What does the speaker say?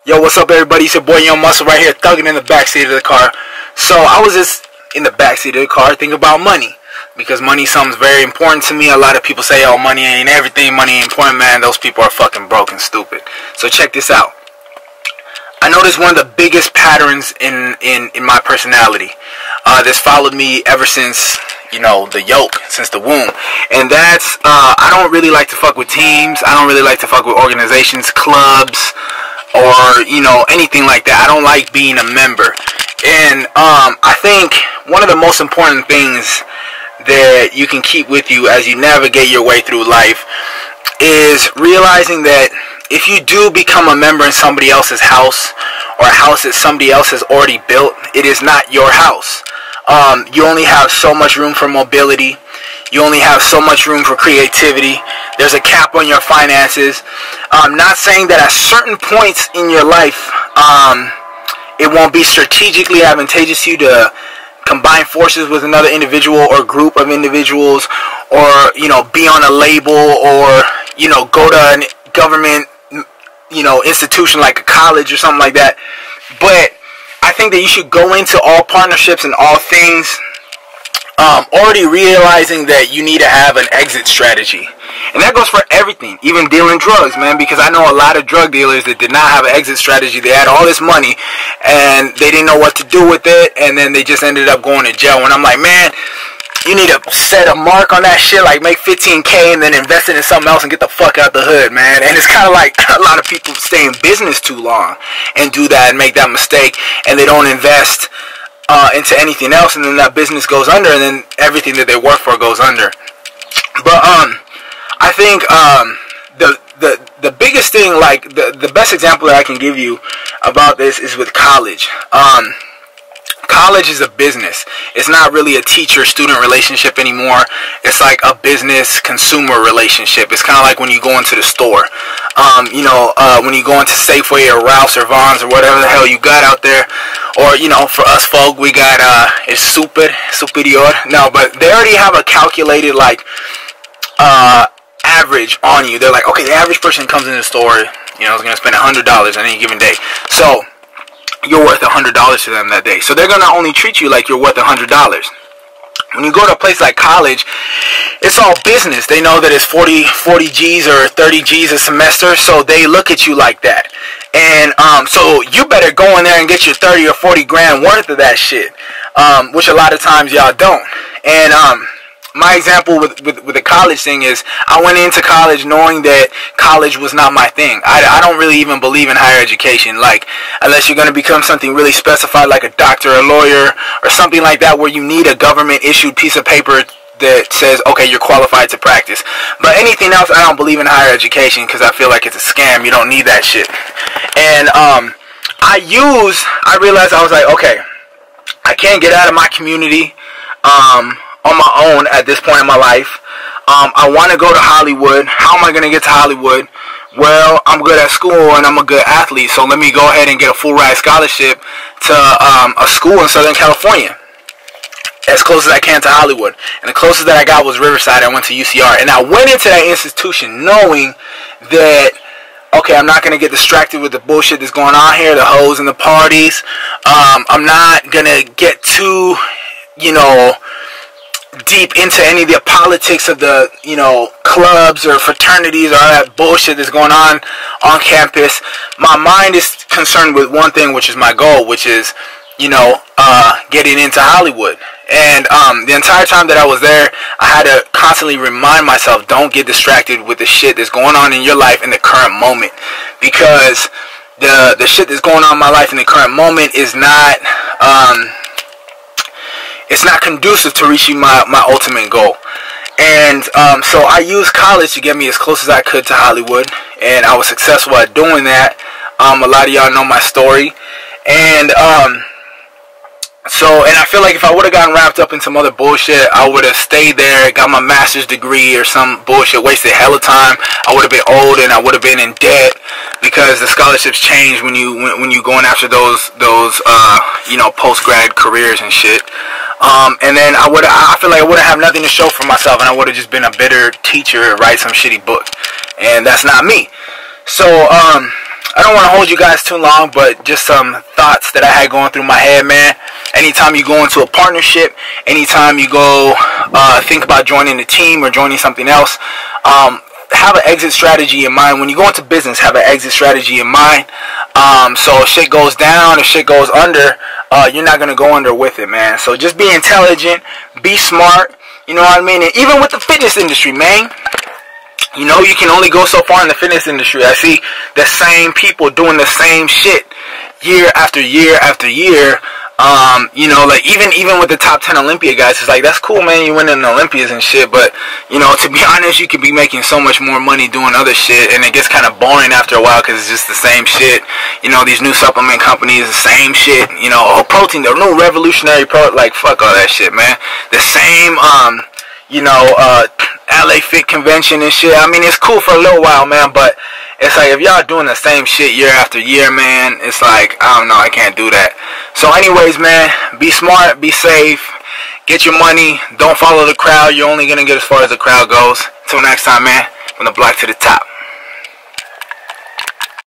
Yo, what's up, everybody? It's your boy Young Muscle right here, thugging in the backseat of the car. So I was just in the backseat of the car thinking about money, because money is something very important to me. A lot of people say, oh, money ain't everything, money ain't important. Man, those people are fucking broke and stupid. So check this out. I noticed one of the biggest patterns in my personality that's followed me ever since, you know, the yolk, since the womb. And that's, I don't really like to fuck with teams. I don't really like to fuck with organizations, clubs, or, you know, anything like that. I don't like being a member. And I think one of the most important things that you can keep with you as you navigate your way through life is realizing that if you do become a member in somebody else's house, or a house that somebody else has already built, it is not your house. You only have so much room for mobility. You only have so much room for creativity. There's a cap on your finances. I'm not saying that at certain points in your life, it won't be strategically advantageous to you to combine forces with another individual or group of individuals, or, you know, be on a label, or, you know, go to a government, you know, institution like a college or something like that. But I think that you should go into all partnerships and all things already realizing that you need to have an exit strategy. And that goes for everything, even dealing drugs, man, because I know a lot of drug dealers that did not have an exit strategy. They had all this money and they didn't know what to do with it, and then they just ended up going to jail. And I'm like, man, you need to set a mark on that shit, like make 15K and then invest it in something else and get the fuck out the hood, man. And it's kind of like a lot of people stay in business too long and do that and make that mistake, and they don't invest into anything else, and then that business goes under, and then everything that they work for goes under. But I think the biggest thing, like the best example that I can give you about this is with college. College is a business. It's not really a teacher-student relationship anymore. It's like a business-consumer relationship. It's kind of like when you go into the store. You know, when you go into Safeway or Ralph's or Vons or whatever the hell you got out there. Or, you know, for us folk, we got, it's superior. No, but they already have a calculated, like, average on you. They're like, okay, the average person comes in the store, you know, is going to spend $100 on any given day. So you're worth $100 to them that day. So they're going to only treat you like you're worth $100. When you go to a place like college, it's all business. They know that it's 40 G's or 30 G's a semester, so they look at you like that. And so you better go in there and get your 30 or 40 grand worth of that shit, which a lot of times y'all don't. And my example with the college thing is, I went into college knowing that college was not my thing. I don't really even believe in higher education, like, unless you're going to become something really specified like a doctor, a lawyer, or something like that, where you need a government issued piece of paper that says, okay, you're qualified to practice. But anything else, I don't believe in higher education, because I feel like it's a scam. You don't need that shit. And I realized, I was like, okay, I can't get out of my community on my own at this point in my life. I want to go to Hollywood. How am I going to get to Hollywood? Well, I'm good at school and I'm a good athlete, so let me go ahead and get a full ride scholarship to a school in Southern California, as close as I can to Hollywood. And the closest that I got was Riverside. I went to UCR, and I went into that institution knowing that, okay, I'm not going to get distracted with the bullshit that's going on here, the hoes and the parties. I'm not going to get too, you know, deep into any of the politics of the, you know, clubs or fraternities or all that bullshit that's going on campus. My mind is concerned with one thing, which is my goal, which is, you know, getting into Hollywood. And the entire time that I was there, I had to constantly remind myself, don't get distracted with the shit that's going on in your life in the current moment, because the shit that's going on in my life in the current moment is not it's not conducive to reaching my ultimate goal. And so I used college to get me as close as I could to Hollywood, and I was successful at doing that. A lot of y'all know my story. And and I feel like if I would have gotten wrapped up in some other bullshit, I would have stayed there, got my master's degree or some bullshit, wasted hella time. I would have been old and I would have been in debt, because the scholarships change when you going after those you know, post-grad careers and shit. And then I feel like I wouldn't have nothing to show for myself, and I would have just been a bitter teacher and write some shitty book, and that's not me. So I don't want to hold you guys too long, but just some thoughts that I had going through my head, man. Anytime you go into a partnership, anytime you go think about joining a team or joining something else, have an exit strategy in mind. When you go into business, have an exit strategy in mind. So if shit goes down, if shit goes under, you're not going to go under with it, man. So just be intelligent, be smart, you know what I mean? And even with the fitness industry, man, you know, you can only go so far in the fitness industry. I see the same people doing the same shit year after year after year. You know, like even with the top 10 Olympia guys, it's like, that's cool, man, you win in the Olympias and shit, but, you know, to be honest, you could be making so much more money doing other shit, and it gets kind of boring after a while, because it's just the same shit. You know, these new supplement companies, the same shit, you know, protein, the new revolutionary like, fuck all that shit, man. The same, you know, LA Fit convention and shit. I mean, it's cool for a little while, man, but it's like, if y'all doing the same shit year after year, man, it's like, I don't know, I can't do that. So anyways, man, be smart, be safe, get your money, don't follow the crowd. You're only going to get as far as the crowd goes. Until next time, man, from the block to the top.